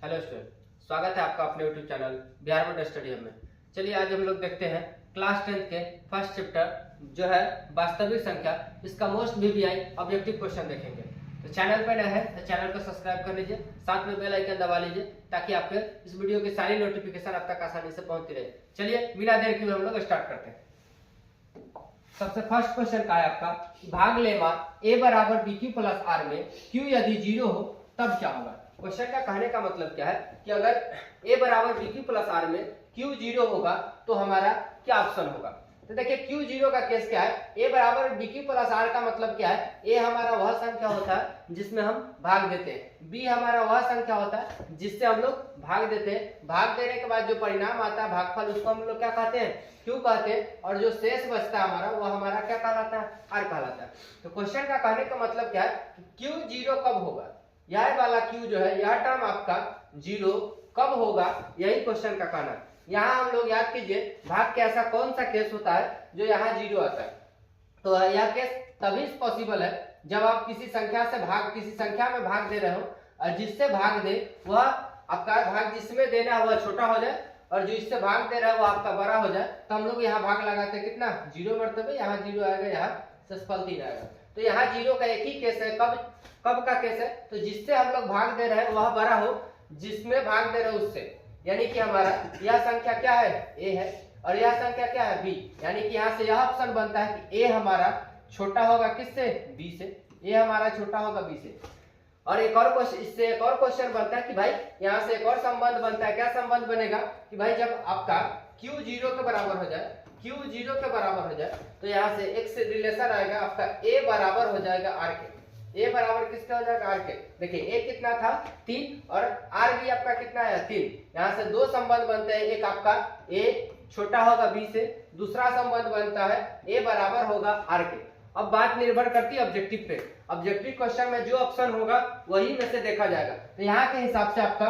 Hello student, स्वागत है आपका अपने YouTube channel Bihar board study hub में। चलिए आज हम लोग देखते हैं क्लास 10 के फर्स्ट चैप्टर जो है वास्तविक संख्या, इसका मोस्ट वीवीआई ऑब्जेक्टिव क्वेश्चन देखेंगे। तो चैनल पर नए हैं तो चैनल को सब्सक्राइब कर लीजिए, साथ में बेल आइकन दबा लीजिए ताकि आपके इस वीडियो की सारी नोटिफिकेशन आप तक आसानी से पहुंचती रहे। चलिए बिना देर किए हम लोग स्टार्ट करते हैं। सबसे फर्स्ट क्वेश्चन का है आपका, भाग लेमा a बराबर बी क्यू प्लस आर में q यदि 0 हो तब क्या होगा। क्वेश्चन का कहने का मतलब क्या है कि अगर a बराबर बी क्यू प्लस आर में q 0 होगा तो हमारा क्या ऑप्शन होगा। तो देखिए q 0 का केस क्या है, a बराबर बी क्यू प्लस आर का मतलब क्या है, a हमारा वह संख्या होता है जिसमें हम भाग देते हैं, b हमारा वह संख्या होता है जिससे हम लोग भाग देते हैं। भाग देने के बाद जो परिणाम आता है भागफल, उसको हम लोग क्या कहते हैं, q कहते हैं, और जो शेष बचता है हमारा वो हमारा क्या कहलाता है, r कहलाता है। तो क्वेश्चन का कहने का मतलब क्या है कि q 0 कब होगा, यह वाला q जो है, यह टर्म आपका 0 कब होगा, यही क्वेश्चन का कहना है। यहाँ हम लोग याद कीजिए भाग के ऐसा कौन सा केस होता है जो यहाँ 0 आता है। तो यह केस तभी पॉसिबल है जब आप किसी संख्या में भाग दे रहे हो और जिससे भाग दे वह आपका भाग जिसमें देना है वह छोटा हो जाए और जो इससे भाग दे रहा है वो आपका बड़ा हो जाए। तो हम लोग यहाँ भाग लगाते हैं कितना, 0 मरतबे, यहाँ 0 आएगा, यहाँ शेषफल 3 आएगा। तो यहाँ 0 का एक ही केस है, कब का केस है, तो जिससे हम लोग भाग दे रहे हैं वह बड़ा हो, जिसमें भाग दे रहे हो उससे। यानी कि हमारा यह संख्या क्या है, a है, और यह संख्या क्या है, b। यानी कि यहाँ से यह ऑप्शन बनता है कि a हमारा छोटा होगा किससे, b से, a हमारा छोटा होगा b से। और एक और क्वेश्चन, इससे एक और क्वेश्चन बनता है कि भाई यहाँ से एक और संबंध बनता है। क्या संबंध बनेगा कि भाई जब आपका q 0 के बराबर हो जाए, q 0 के बराबर हो जाए तो यहाँ से एक से रिलेशन आएगा आपका a बराबर हो जाएगा r के। a बराबर किसका हो जाएगा, r के। देखिए a कितना था, 3, और r भी आपका कितना है, 3। यहाँ से दो संबंध बनते हैं, एक आपका a छोटा होगा b से, दूसरा संबंध बनता है a बराबर होगा r के। अब बात निर्भर करती है ऑब्जेक्टिव पे, ऑब्जेक्टिव क्वेश्चन में जो ऑप्शन होगा वही में से देखा जाएगा। तो यहाँ के हिसाब से आपका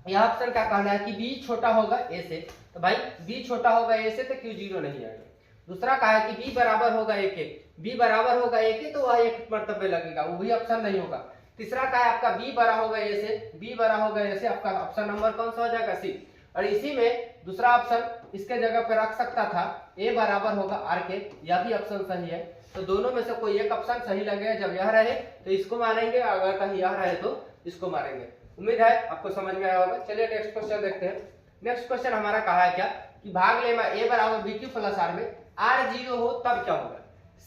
यह ऑप्शन क्या कहना है कि b छोटा होगा a से, तो भाई b छोटा होगा a से तो q 0 नहीं आएगा। दूसरा कहा है कि b बराबर होगा a के, b बराबर होगा a के, तो वह एक मर्तबे लगेगा, वो भी ऑप्शन नहीं होगा। तीसरा कहा है आपका b बड़ा होगा a से, b बड़ा होगा a से, आपका ऑप्शन नंबर कौन सा हो जाएगा, c। और इसी में दूसरा ऑप्शन इसके जगह पे रख सकता था a बराबर होगा r के, यह भी ऑप्शन सही है। तो दोनों में से कोई एक ऑप्शन सही लगेगा, जब यह रहे तो इसको मारेंगे, अगर कहीं यह रहे तो इसको मारेंगे। उम्मीद है आपको समझ में आया होगा। चलिए नेक्स्ट क्वेश्चन देखते हैं। नेक्स्ट क्वेश्चन हमारा कहा है क्या कि भाग लेमा a बराबर बी क्यू प्लस आर में r 0 हो तब क्या होगा।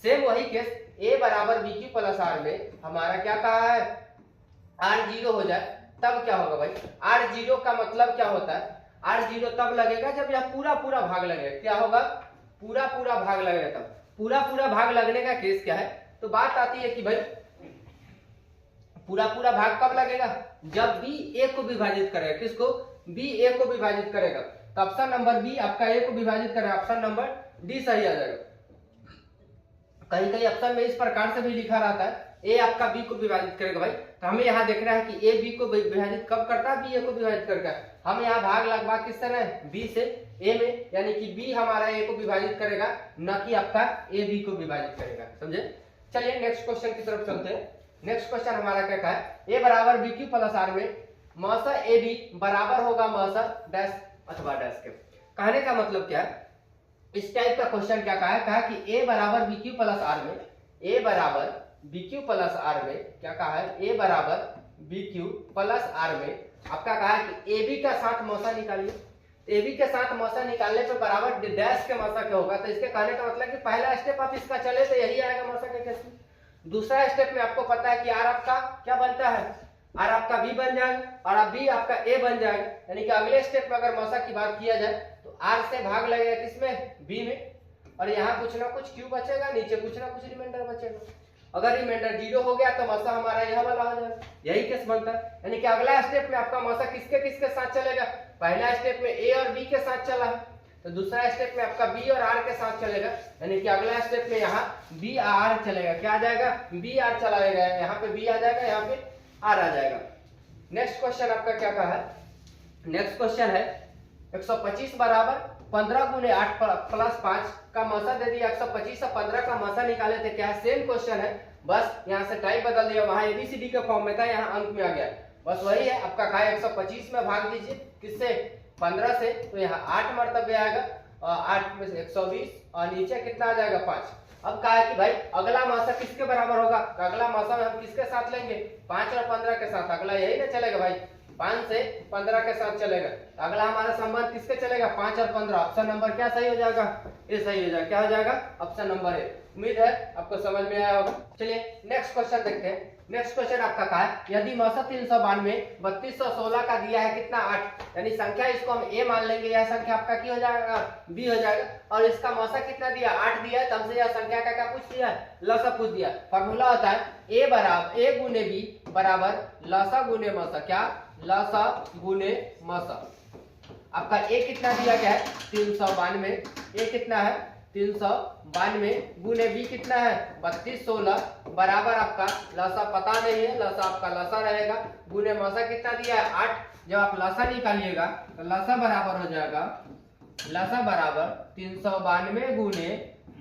सेम वही केस, a बराबर बी क्यू प्लस आर में हमारा क्या कहा है, r 0 हो जाए तब क्या होगा। भाई r 0 का मतलब क्या होता है, r 0 तब लगेगा जब यह पूरा भाग लगेगा। क्या होगा, पूरा भाग लगेगा। तब पूरा भाग लगने का केस क्या है, तो बात आती है कि भाई पूरा भाग कब लगेगा, जब b a को विभाजित करेगा। किसको, b a को विभाजित करेगा। तो ऑप्शन नंबर बी आपका a को विभाजित करेगा, ऑप्शन नंबर डी सही आ जाएगा। कहीं ऑप्शन में इस प्रकार से भी लिखा रहता है a आपका b को विभाजित करेगा। भाई तो हमें यहाँ देखना है कि a b को विभाजित कब करता है, b a को विभाजित करता है। हम यहाँ भाग लगभग किससे रहे, b से a में, यानी कि b हमारा a को विभाजित करेगा, न कि आपका a b को विभाजित करेगा। समझे। चलिए नेक्स्ट क्वेश्चन की तरफ चलते हैं। नेक्स्ट क्वेश्चन हमारा क्या कहा है, a बराबर बी क्यू प्लस आर में मौसा ए बी बराबर होगा मौसा डैश अथवा डैश के। कहने का मतलब क्या है, इस टाइप का क्वेश्चन क्या कहा है कि a बराबर बी क्यू प्लस आर में, a बराबर बी क्यू प्लस आर में क्या कहा है, a बराबर बी क्यू प्लस आर में आपका कहा है कि ए बी का साथ मौसा निकालिए। ए बी के साथ मौसा निकालने पे बराबर डैश के मौसा क्या होगा। तो इसके कहने का मतलब कि पहला स्टेप आप इसका चले तो यही आएगा मौसा के केस में। दूसरा स्टेप में आपको पता है कि आर आपका क्या बनता है, आर आपका b बन जाएगा और अब b आपका a बन जाएगा। यानी कि अगले स्टेप में अगर मौसा की बात किया जाए तो r से भाग लगेगा किसमें, b में, और यहाँ कुछ ना कुछ q बचेगा, नीचे कुछ ना कुछ रिमाइंडर बचेगा। अगर रिमाइंडर 0 हो गया तो मौसा हमारा यह वाला हो जाएगा, यही केस बनता है। यानी कि अगला स्टेप में आपका मौसा किसके साथ चलेगा, पहला स्टेप में a और b के साथ चला है, तो दूसरा स्टेप में आपका b और r के साथ चलेगा। यानी कि अगला स्टेप में यहाँ b r चलेगा, क्या आ जाएगा, b r चला जाएगा, यहाँ पे b आ जाएगा, यहाँ पे r आ जाएगा। नेक्स्ट क्वेश्चन आपका क्या कहा है, नेक्स्ट क्वेश्चन है 125 बराबर 15 गुने 8 प्लस 5 का मौसा दे दिया। 125 और 15 का मौसा निकाले थे। क्या है, सेम क्वेश्चन है, बस यहाँ से टाइप बदल दिया, वहां एबीसीडी के फॉर्म में था, यहाँ अंक में आ गया। बस वही है आपका का 125 में भाग दीजिए किससे 15 से, तो यहाँ 8 मरतबे आएगा और 8 में से 120 और नीचे कितना आ जाएगा 5। अब कहा है कि भाई अगला मासा किसके बराबर होगा, तो अगला मासा में हम किसके साथ लेंगे 5 और 15 के साथ, अगला यही ना चलेगा भाई 5 से 15 के साथ चलेगा। अगला हमारा संबंध किसके चलेगा 5 और 15। ऑप्शन नंबर क्या सही हो जाएगा, ये सही हो जाएगा, क्या हो जाएगा ऑप्शन नंबर ए। उम्मीद है आपको समझ में आया होगा। चलिए नेक्स्ट क्वेश्चन देखते हैं। नेक्स्ट क्वेश्चन आपका क्या है, यदि मौसा 392 3216 का दिया है कितना 8, यानी संख्या इसको हम ए मान लेंगे, यह संख्या आपका क्या हो जाएगा बी हो जाएगा, और इसका मौसा कितना दिया 8 दिया है, तो हमसे यह संख्या का क्या पूछ दिया लसा पूछ दिया। फॉर्मूला होता है ए बराबर ए गुने बी बराबर लसा गुने मौसा, क्या लसा गुने मौसा। आपका ए कितना दिया गया है 392, ए कितना है 392 गुने बी कितना है 3216 बराबर आपका लसा पता नहीं है, लसा आपका लसा रहेगा, गुने मौसा कितना दिया है 8। जब आप लसा निकालिएगा तो लसा बराबर हो जाएगा, लसा बराबर 392 गुने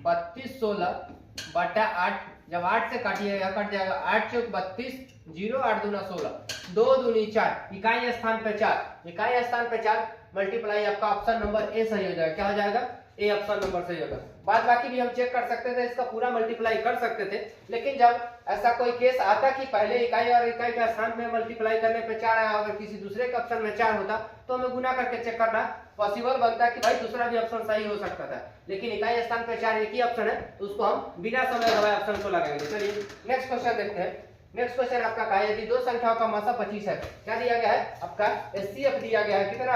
3216 बटा 8। जब 8 से काटिएगा कट जाएगा 8 चौक 32, 0 8 दूना 16, 2 दूनी 4, इकाई स्थान पे 4, इकाई स्थान पे 4 मल्टीप्लाई आपका ऑप्शन नंबर ए सही हो जाएगा, क्या हो जाएगा ए ऑप्शन नंबर सही होगा। बाद बाकी भी हम चेक कर सकते थे, इसका पूरा मल्टीप्लाई कर सकते थे, लेकिन जब ऐसा कोई केस आता कि पहले इकाई और इकाई के स्थान में मल्टीप्लाई करने पे 4 आया, अगर किसी दूसरे के ऑप्शन में 4 होता तो हमें गुना करके चेक करना पॉसिबल बनता है कि भाई दूसरा भी ऑप्शन सही हो सकता था, लेकिन इकाई स्थान पे 4 एक ही ऑप्शन है, तो उसको हम बिना समय गवाए ऑप्शन को लगाएंगे। चलिए नेक्स्ट क्वेश्चन देखते हैं। नेक्स्ट क्वेश्चन आपका क्या है, यदि दो संख्याओं का मौसा 25 है, क्या दिया गया है आपका एचसीएफ दिया गया है कितना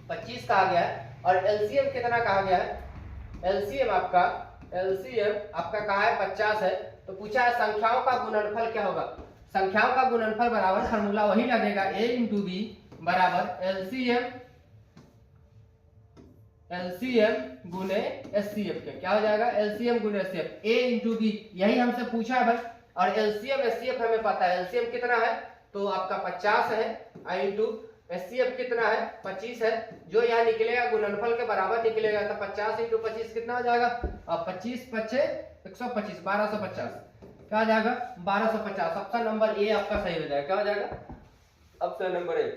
25 कहा गया है, और एलसीएम कितना कहा गया है, एलसीएम आपका कहा है 50 है, तो पूछा है संख्याओं का गुणनफल क्या होगा। संख्याओं का गुणनफल बराबर फार्मूला वही लगेगा a इंटू बी बराबर एलसीएम गुने एचसीएफ के, क्या हो जाएगा एलसीएम गुने एचसीएफ, a इंटू बी यही हमसे पूछा है भाई, और एलसीएम एचसीएफ हमें पता है, एलसीएम कितना है तो आपका 50 है, आई इंटू एचसीएफ कितना है 25 है, जो यहाँ निकलेगा गुणनफल के बराबर निकलेगा, तो 50 इंटू 25 कितना हो जाएगा, और 25 पच्चे 125 1250, क्या हो जाएगा 1250। ऑप्शन नंबर ए आपका सही हो जाएगा, क्या हो जाएगा ऑप्शन नंबर ए।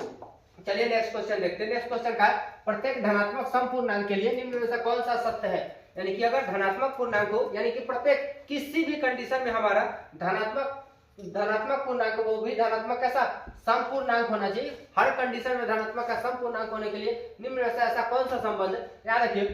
चलिए नेक्स्ट क्वेश्चन देखते हैं। नेक्स्ट क्वेश्चन का है, प्रत्येक धनात्मक सम पूर्णांक के लिए निम्न में से कौन सा सत्य है, यानी कि अगर धनात्मक पूर्णांक हो, यानी कि प्रत्येक किसी भी कंडीशन में हमारा धनात्मक पूर्णांक, वो भी धनात्मक कैसा सम पूर्णांक होना चाहिए, हर कंडीशन में धनात्मक का सम पूर्णांक होने के लिए निम्न में से ऐसा कौन सा संबंध है। याद रखिए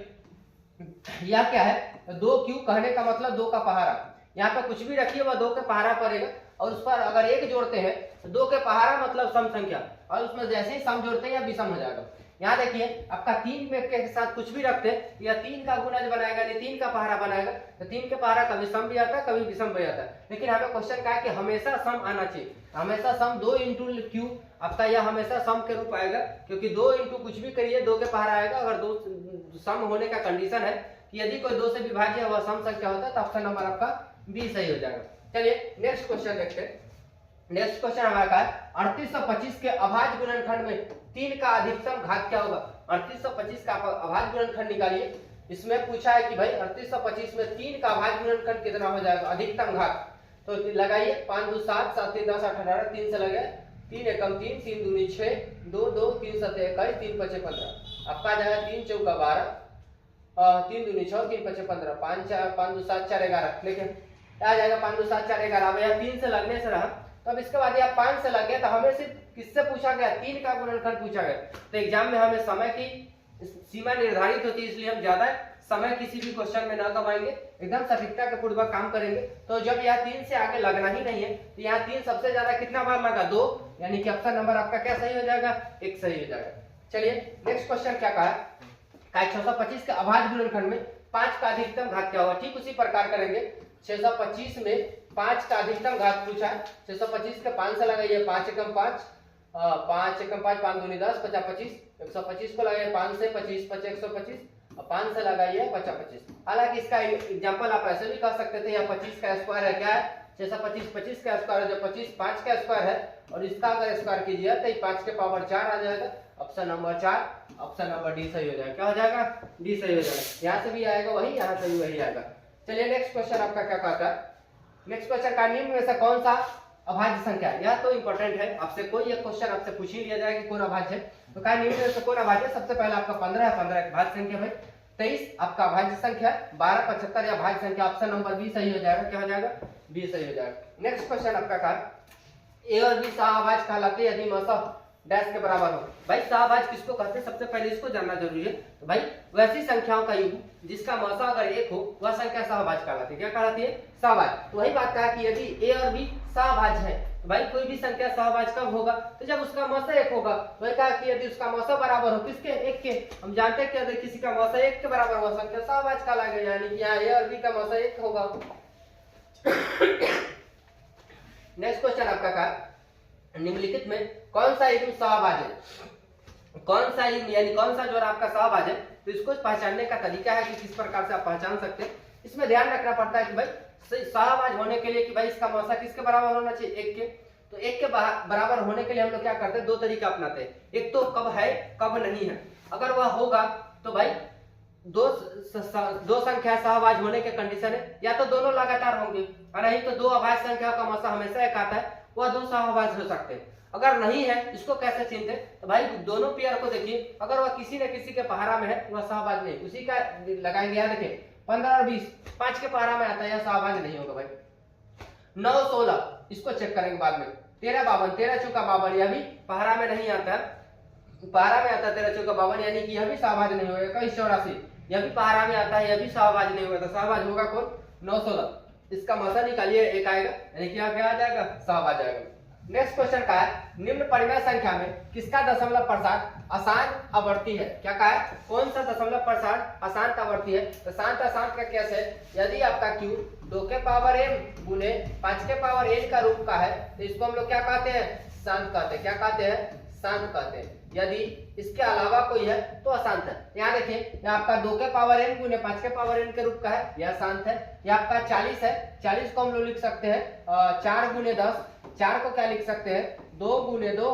यह क्या है 2q कहने का मतलब 2 का पहाड़ा, यहाँ पे कुछ भी रखिए वह 2 के पहाड़ा पड़ेगा, और उस पर अगर 1 जोड़ते हैं तो 2 के पहाड़ा मतलब सम संख्या, और उसमें जैसे ही सम जोड़ते हैं या विषम हो जाएगा। यहाँ देखिए आपका 3 में के साथ कुछ भी रखते हैं या 3 का गुणज बनाएगा, नहीं 3 का पहाड़ा बनाएगा, तो 3 के पहाड़ा कभी सम भी आता है कभी विषम भी आता है, लेकिन हमें क्वेश्चन क्या है कि हमेशा सम आना चाहिए, हमेशा सम 2 इंटू क्यू आपका यह हमेशा सम के रूप आएगा, क्योंकि 2 इंटू कुछ भी करिए 2 के पहाड़ा आएगा। अगर 2 सम होने का कंडीशन है कि यदि कोई 2 से विभाज्य वह सम संख्या होता है, तो ऑप्शन नंबर आपका बी सही हो जाएगा। चलिए नेक्स्ट क्वेश्चन देखते हैं। नेक्स्ट क्वेश्चन हमारा का है 3825 के अभाज्य गुणनखंड में 3 का अधिकतम घात क्या होगा। 3825 का अभाज्य गुणनखंड निकालिए। इसमें पूछा है कि भाई 3825 में 3 का अभाज्य गुणनखंड कितना हो जाएगा अधिकतम घात, तो लगाइए 5 2 7 7 3 10 8 18, 3 से लगे 3 एकम 3 3 दूनी 6 2 2 3 7 21 3 5 15, आपका जाएगा 3 चौका 12 3 दूनी 6 3 5 15 5 2 7 4 11, लेकिन आ जाएगा 5 2 7 4 11। अब यह 3 से लगने से रहा, तो अब इसके बाद यह 5 से लग गया, तो हमें सिर्फ किससे पूछा गया 3 का गुणनखंड पूछा गया। तो एग्जाम में हमें समय की सीमा निर्धारित होती है, इसलिए हम ज्यादा समय किसी भी क्वेश्चन में ना गवाएंगे, एकदम सटीकता के पूर्वक काम करेंगे। तो जब यह 3 से आगे लगना ही नहीं है, तो यहाँ 3 सबसे ज्यादा कितना बार लगा 2, यानी कि ऑप्शन नंबर आपका क्या सही हो जाएगा 1 सही हो जाएगा। चलिए नेक्स्ट क्वेश्चन क्या कहा है 625 के अभाज्य गुणनखंड में 5 का अधिकतम घात क्या होगा। ठीक उसी प्रकार करेंगे, 625 में 5 का अधिकतम घात पूछा है, 625 के 5 से लगाइए 5 एकम 5 5 एकम 5 5 दूनी 10 50 25, 125 को लगाइए 5 से 25 5 125 और 5 से लगाइए 50 25। हालांकि इसका एग्जांपल आप ऐसे भी कर सकते थे, यहाँ 25 का स्क्वायर है, क्या है 625 25 का स्क्वायर है, जो 25 5 का स्क्वायर है, और इसका अगर स्क्वायर कीजिए तो 5 के पावर 4 आ जाएगा। Option number 4, option number D सही हो जाएगा, क्या हो जाएगा डी सही हो जाएगा। यहाँ से भी आएगा वही, यहाँ से भी वही आएगा। चलिए नेक्स्ट क्वेश्चन आपका क्या कहता है। नेक्स्ट क्वेश्चन का निम्न में से कौन सा अभाज्य संख्या, यह तो इंपॉर्टेंट है, आपसे कोई एक क्वेश्चन आपसे पूछ ही लिया जाएगा कि कौन अभाज्य है, तो क्या निम्न में से कौन अभाज्य है? सबसे पहले आपका 15 है, 15 एक भाज्य संख्या भाई, 23 आपका अभाज्य संख्या है, 12 75 या भाज्य संख्या, ऑप्शन नंबर बी सही हो जाएगा। क्या हो जाएगा? बी सही हो जाएगा। नेक्स्ट क्वेश्चन आपका क्या, ए और बी सहअभाज्य कहलाते यदि मौसम डैश के बराबर हो। भाई सहअभाज्य किसको कहते हैं? सबसे पहले इसको जानना जरूरी है। तो भाई वैसी संख्याओं का युग्म जिसका मौसा अगर एक हो वह संख्या सहअभाज्य कहलाती है। क्या कहलाती है? सहअभाज्य। तो वही बात कहा कि यदि ए और बी सहअभाज्य है, तो भाई कोई भी संख्या सहअभाज्य कब होगा? तो जब उसका मौसा एक होगा। वही कहा कि यदि उसका मौसा बराबर हो किसके? एक के। हम जानते हैं कि यदि किसी का मौसा एक के बराबर हो संख्या सहअभाज्य कहलाएगा, यानी कि यहाँ ए और बी का मौसा एक होगा। नेक्स्ट क्वेश्चन आपका क्या, निम्नलिखित में कौन सा युग्म सहअभाज्य है? कौन सा युग्म यानी कौन सा जोड़ आपका सहअभाज्य है? तो इसको पहचानने का तरीका है कि किस प्रकार से आप पहचान सकते हैं। इसमें ध्यान रखना पड़ता है कि भाई सहअभाज्य होने के लिए कि भाई इसका मौसा किसके बराबर होना चाहिए? एक के। तो एक के बराबर होने के लिए हम लोग क्या करते हैं? दो तरीका अपनाते हैं। एक तो कब है कब नहीं है। अगर वह होगा तो भाई दो संख्या सहअभाज्य होने के कंडीशन है, या तो दोनों लगातार होंगे और नहीं तो दो अभाज्य संख्या का मौसा हमेशा एक आता है, वह दो सहअभाज्य हो सकते हैं। अगर नहीं है, इसको कैसे चिन्हते? तो भाई दोनों पेयर को देखिए, अगर वह किसी न किसी के पहाड़ा में है वह सहअभाज्य नहीं, उसी का लगाएंगे। याद रखिए 15 और 20 5 के पहाड़ा में आता है, यह सहअभाज्य नहीं होगा भाई। 9 16 इसको चेक करेंगे बाद में। 13 52 13 चौका 52 यह भी पहाड़ा में नहीं आता, पहाड़ा में आता है 13 चौका 52, यानी कि यह भी सहअभाज्य नहीं होगा। 21 84 यह भी पहाड़ा में आता है, यह भी सहअभाज्य नहीं होगा। तो सहअभाज्य होगा कौन? 9 16। इसका मौसा निकालिए, एक आएगा, यानी कि क्या आ जाएगा? सहअभाज्य आएगा। नेक्स्ट क्वेश्चन का है, निम्न परिमेय संख्या में किसका दशमलव प्रसार अशांत आवर्ती है? क्या कहा है? कौन सा दशमलव प्रसार अशांत आवर्ती है? तो शांत अशांत का कैसे है? यदि आपका q 2 के पावर m गुने 5 के पावर n का रूप का है तो इसको हम लोग क्या कहते हैं? शांत कहते हैं। क्या कहते हैं? शांत कहते हैं। यदि इसके अलावा कोई है तो अशांत है। यहाँ देखिए, यह आपका 2 के पावर n गुने 5 के पावर n के रूप का है, यह शांत है। यह आपका 40 है, 40 को हम लोग लिख सकते हैं 4 गुने 10, 4 को क्या लिख सकते हैं? 2 गुने 2,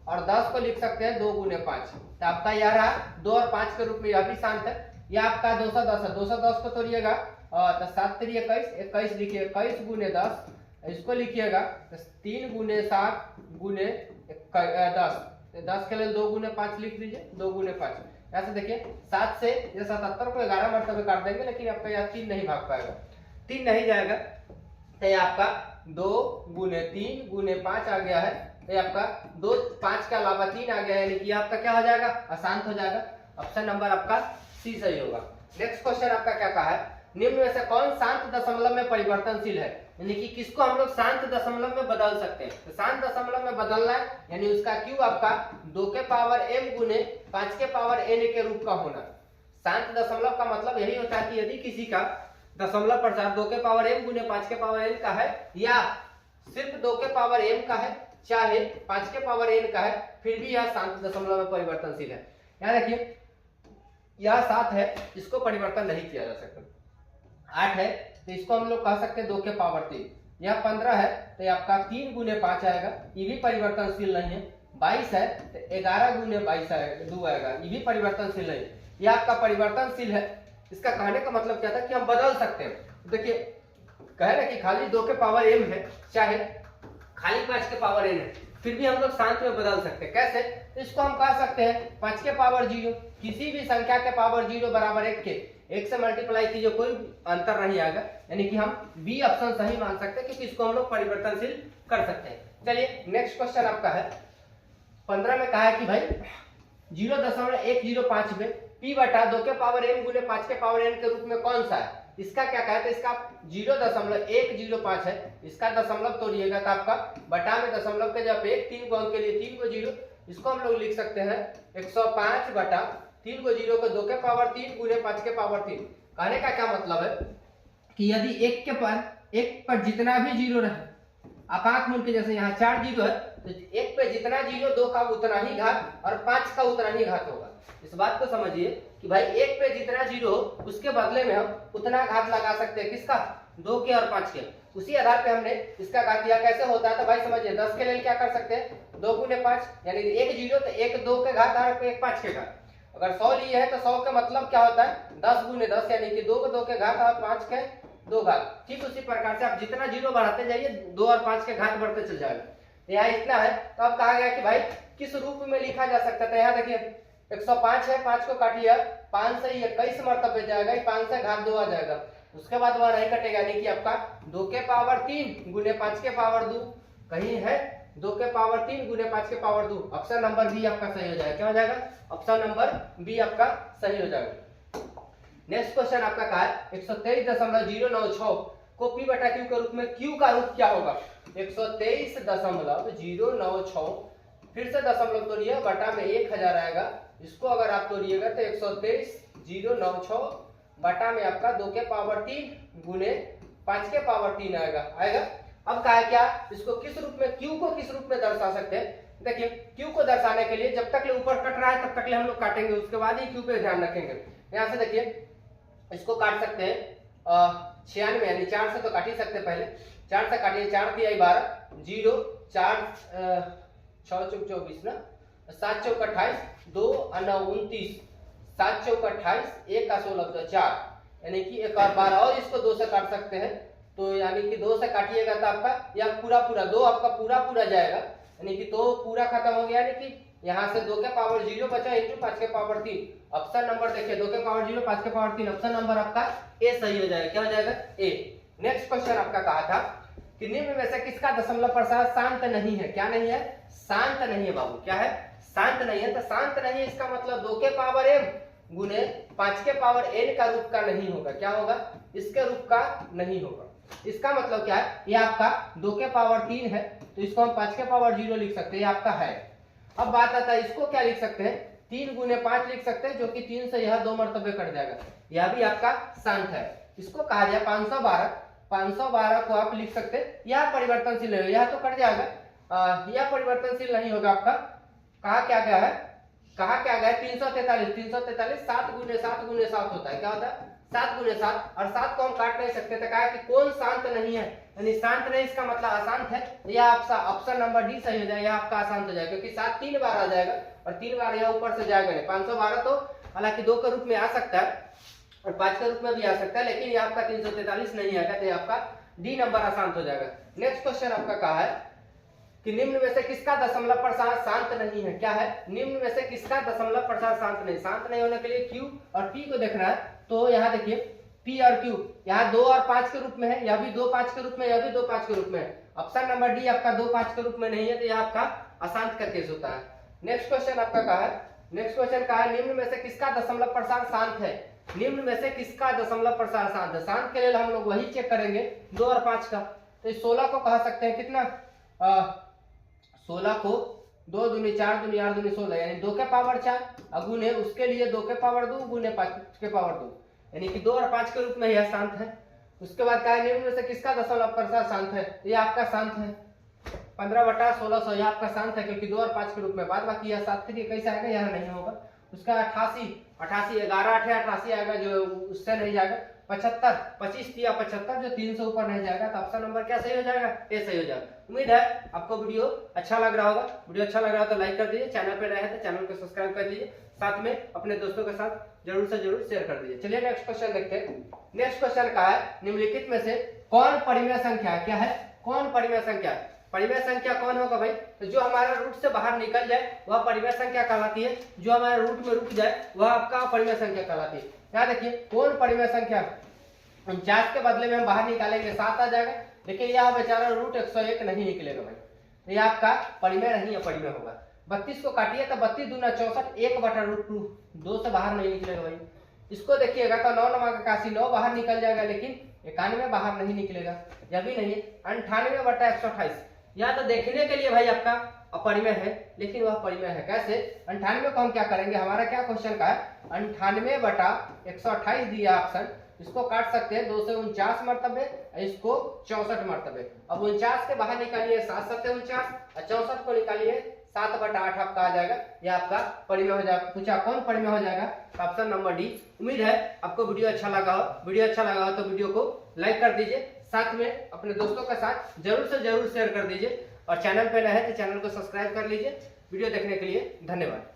और 10 को लिख सकते हैं 2 गुने 5। तो आपका यह रहा 2 और 5 के रूप में, यह भी शांत है। यह आपका 210 है, 210 को तोड़िएगा तो 7 3 21, 21 लिखिए, 21 गुने 10, इसको लिखिएगा 3 गुने 7 गुने 10, 10 के लिए 2 गुने 5 लिख दीजिए, 2 गुने 5। यहाँ से देखिए 7 से 77 को 11 मरतबे काट देंगे, लेकिन आपका यहाँ 3 नहीं भाग पाएगा, 3 नहीं जाएगा। तो ये आपका 2 गुने 3 गुने 5 आ गया है। तो ये आपका 2 5 के अलावा 3 आ गया है, यानी कि आपका क्या हो जाएगा? अशांत हो जाएगा। ऑप्शन नंबर आपका सी सही होगा। नेक्स्ट क्वेश्चन आपका क्या कहा है? निम्न में से कौन शांत दशमलव में परिवर्तनशील है? यानी कि किसको हम लोग शांत दशमलव में बदल सकते हैं? तो शांत दशमलव में बदलना है, यानी उसका q आपका 2 के पावर m गुने 5 के पावर n के रूप का होना। शांत दशमलव का मतलब यही होता है कि यदि किसी का दशमलव प्रसार 2 के पावर m गुने 5 के पावर n का है, या सिर्फ 2 के पावर m का है, चाहे 5 के पावर n का है, फिर भी यह शांत दशमलव में परिवर्तनशील है। यहाँ देखिए, यह 7 है, इसको परिवर्तन नहीं किया जा सकता। 8 है तो इसको हम लोग कह सकते हैं 2 के पावर 3। यह 15 है तो आपका 3 गुने 5 आएगा, ये भी परिवर्तनशील नहीं है। 22 है तो 11 गुने 22 आएगा, 2 आएगा, ये भी परिवर्तनशील नहीं है। यह आपका परिवर्तनशील है। इसका कहने का मतलब क्या था कि हम बदल सकते हैं। देखिए कह रहे कि खाली 2 के पावर m है, चाहे खाली 5 के पावर n है, फिर भी हम लोग शांत में बदल सकते हैं। कैसे? तो इसको हम कह सकते हैं 5 के पावर 0, किसी भी संख्या के पावर 0 बराबर 1 के 1 से मल्टीप्लाई कीजिए, कोई अंतर नहीं आएगा, यानी कि हम बी ऑप्शन सही मान सकते हैं, क्योंकि इसको हम लोग परिवर्तनशील कर सकते हैं। चलिए नेक्स्ट क्वेश्चन आपका है 15 में कहा है कि भाई 0.105 में p बटा 2 के पावर m गुने 5 के पावर n के रूप में कौन सा है? इसका क्या कहते हैं? इसका 0.105 है, इसका दशमलव तोड़िएगा तो आपका बटा में दशमलव के जब 1 3 को अंक के लिए 3 को 0, इसको हम लोग लिख सकते हैं 105 बटा 3 को 0 को 2 के पावर 3 गुने 5 के पावर 3। कहने का क्या मतलब है कि यदि एक पर जितना भी जीरो रहे, आप आंख मूंद के, जैसे यहाँ 4 जीरो है तो 1 पे जितना जीरो 2 का उतना ही घात और 5 का उतना ही घात होगा। इस बात को समझिए कि भाई 1 पे जितना जीरो उसके बदले में हम उतना घात लगा सकते हैं, किसका? 2 के और 5 के। उसी आधार पे हमने इसका घात दिया। कैसे होता है? तो भाई समझिए 10 के लिए क्या कर सकते हैं? 2 गुने 5, यानी 1 जीरो तो 1 2 के घात और 1 5 के घात। अगर 100 लिए है तो 100 का मतलब क्या होता है? 10 गुने 10, यानी कि 2 को 2 के घात और 5 के 2 घात। ठीक उसी प्रकार से आप जितना जीरो बढ़ाते जाइए 2 और 5 के घात बढ़ते चल जाएगा। यहाँ इतना है तो अब कहा गया कि भाई किस रूप में लिखा जा सकता है। यहाँ देखिए 105 है, 5 को काट लिया, 5 से 21 मरतबे जाएगा, 5 से घात 2 आ जाएगा। उसके बाद वह नहीं कटेगा, यानी कि आपका 2 के पावर 3 गुने 5 के पावर 2 कहीं है 2 के पावर 3 गुने 5 के पावर 2। ऑप्शन नंबर बी आपका सही हो जाएगा। क्या हो जाएगा? ऑप्शन नंबर बी आपका सही हो जाएगा। नेक्स्ट क्वेश्चन आपका क्या है? 123.096 को पी बटा क्यू के रूप में क्यू का रूप क्या होगा? 123.096 फिर से दशमलव तोड़िए, बटा में 1000 आएगा। इसको अगर आप तोड़िएगा तो 123.096 बटा में आपका 2 के पावर 3 गुने 5 के पावर 3 आएगा। अब कहा है क्या, इसको किस रूप में, क्यू को किस रूप में दर्शा सकते हैं? देखिए क्यू को दर्शाने के लिए जब तक ऊपर कट रहा है तब तक हम लोग काटेंगे, उसके बाद ही क्यू पे ध्यान रखेंगे। यहाँ से देखिए इसको काट सकते हैं 96, यानी 4 से तो काट ही सकते हैं। पहले 4 से काटिए, 4 दिया 12, 0 4 6 चौक 24 ना, 7 चौक 28, 2 9 29, 7 चौक 28, 1 का 16 तो 4, यानी कि 1 और 12, और इसको 2 से काट सकते हैं। तो यानी कि 2 से काटिएगा तो आपका यह पूरा 2 आपका पूरा जाएगा, यानी कि 2 पूरा खत्म हो गया, यानी कि यहाँ से 2 के पावर 0 बचा इंटू 5 के पावर 3। ऑप्शन नंबर देखिए 2 के पावर 0 5 के पावर 3, ऑप्शन नंबर आपका ए सही हो जाएगा। क्या हो जाएगा? ए। नेक्स्ट क्वेश्चन आपका कहा था कि निम्न में से किसका दशमलव प्रसार शांत नहीं है? क्या नहीं है? शांत नहीं है बाबू। क्या है? शांत नहीं है। तो शांत नहीं है इसका मतलब 2 के पावर m गुने 5 के पावर n का रूप का नहीं होगा। क्या होगा? इसके रूप का नहीं होगा। इसका मतलब क्या है? ये आपका 2 के पावर 3 है तो इसको हम 5 के पावर 0 लिख सकते हैं, ये आपका है। अब बात आता है इसको क्या लिख सकते हैं? 3 गुने 5 लिख सकते हैं, जो कि 3 से यह 2 मरतबे कट जाएगा, यह भी आपका शांत है। इसको कहा जाए 512 को आप लिख सकते हैं, यह परिवर्तनशील है, यह तो कट जाएगा, यह परिवर्तनशील नहीं होगा आपका। कहा क्या गया है? 343 7 गुने 7 गुने 7 होता है। क्या होता है? 7 गुने 7, और 7 को हम काट नहीं सकते। तो कहा कि कौन शांत नहीं है, यानी शांत नहीं इसका मतलब अशांत है। यह आपका ऑप्शन नंबर डी सही हो जाएगा, आपका अशांत हो जाएगा, क्योंकि 7 3 बार आ जाएगा और 3 बार यह ऊपर से जाएगा नहीं। 512 तो हालांकि 2 के रूप में आ सकता है और 5 के रूप में भी आ सकता है, लेकिन यह आपका 343 नहीं आएगा, तो आपका डी नंबर अशांत हो जाएगा। नेक्स्ट क्वेश्चन आपका कहा है कि निम्न में से किसका दशमलव प्रसार शांत नहीं है? क्या है? निम्न में से किसका दशमलव प्रसार शांत नहीं? शांत नहीं होने के लिए क्यू और पी को देखना है। तो यहाँ देखिए पी और क्यू यहाँ 2 और 5 के रूप में है, यह भी 2 5 के रूप में, यह भी 2 5 के रूप में है। ऑप्शन नंबर डी आपका 2 5 के रूप में नहीं है, तो यह आपका अशांत का केस होता है। नेक्स्ट क्वेश्चन आपका कहा है, नेक्स्ट क्वेश्चन कहा है निम्न में से किसका दशमलव प्रसार शांत है? निम्न में से किसका दशमलव प्रसार शांत है? शांत के लिए हम लोग वही चेक करेंगे 2 और 5 का। तो 16 को कह सकते हैं कितना, 16 को 2 दूनी 4 दूनी 8 दूनी 16, यानी 2 के पावर 4 गुने उसके लिए 2 के पावर 2 गुने 5 के पावर 2, यानी कि 2 और 5 के रूप में यह शांत है। उसके बाद क्या है? निम्न में से किसका दशमलव प्रसार शांत है? यह आपका शांत है 15/1600, यह आपका शांत है, क्योंकि 2 और 5 के रूप में। बाद बाकी यह 7 3 कैसे आएगा? यह नहीं होगा। उसका 88 11 8 88 आएगा, जो उससे नहीं जाएगा। 75 25 दिया 75, जो 3 से ऊपर नहीं जाएगा। तो ऑप्शन नंबर क्या सही हो जाएगा? ए सही हो जाएगा। उम्मीद है आपको वीडियो अच्छा लग रहा होगा। वीडियो अच्छा लग रहा हो तो लाइक कर दीजिए, चैनल पे नए हैं तो चैनल को सब्सक्राइब कर दीजिए, साथ में अपने दोस्तों के साथ जरूर से जरूर शेयर कर दीजिए। चलिए नेक्स्ट क्वेश्चन देखते हैं। नेक्स्ट क्वेश्चन का है निम्नलिखित में से कौन परिमेय संख्या है? क्या है? कौन परिमेय संख्या? परिमेय संख्या कौन होगा भाई? तो जो हमारा रूट से बाहर निकल जाए वह परिमेय संख्या कहलाती है, जो हमारे रूट में रुक जाए वह आपका परिमेय संख्या कहलाती है। यहाँ देखिए कौन परिमेय संख्या, 49 के बदले में हम बाहर निकालेंगे 7 आ जाएगा, लेकिन यह बेचारा रूट 101 नहीं निकलेगा भाई, तो यह आपका परिमेय नहीं है, परिमेय होगा। 32 को काटिए तो 32 दूना 64, 1/√2, 2 से बाहर नहीं निकलेगा भाई। इसको देखिएगा तो 9 9 81, 9 बाहर निकल जाएगा, लेकिन 91 बाहर नहीं निकलेगा, यह भी नहीं है। 98/128, यह तो देखने के लिए भाई आपका अपरिमेय है, लेकिन वह परिमेय है। कैसे? 98 को हम क्या करेंगे, हमारा क्या क्वेश्चन का है, 98/128 दिया ऑप्शन, इसको काट सकते हैं 2 से 49 मरतबे, इसको 64 मरतबे। अब 49 के बाहर निकालिए 7 7 49, और 64 को निकालिए 7/8 आपका आ जाएगा, यह आपका परिमेय हो जाएगा। पूछा कौन परिमेय हो जाएगा? Option number D. उम्मीद है आपको वीडियो अच्छा लगा हो। वीडियो अच्छा लगा हो तो वीडियो को लाइक कर दीजिए, साथ में अपने दोस्तों के साथ जरूर से जरूर शेयर कर दीजिए, और चैनल पे नए हैं तो चैनल को सब्सक्राइब कर लीजिए। वीडियो देखने के लिए धन्यवाद।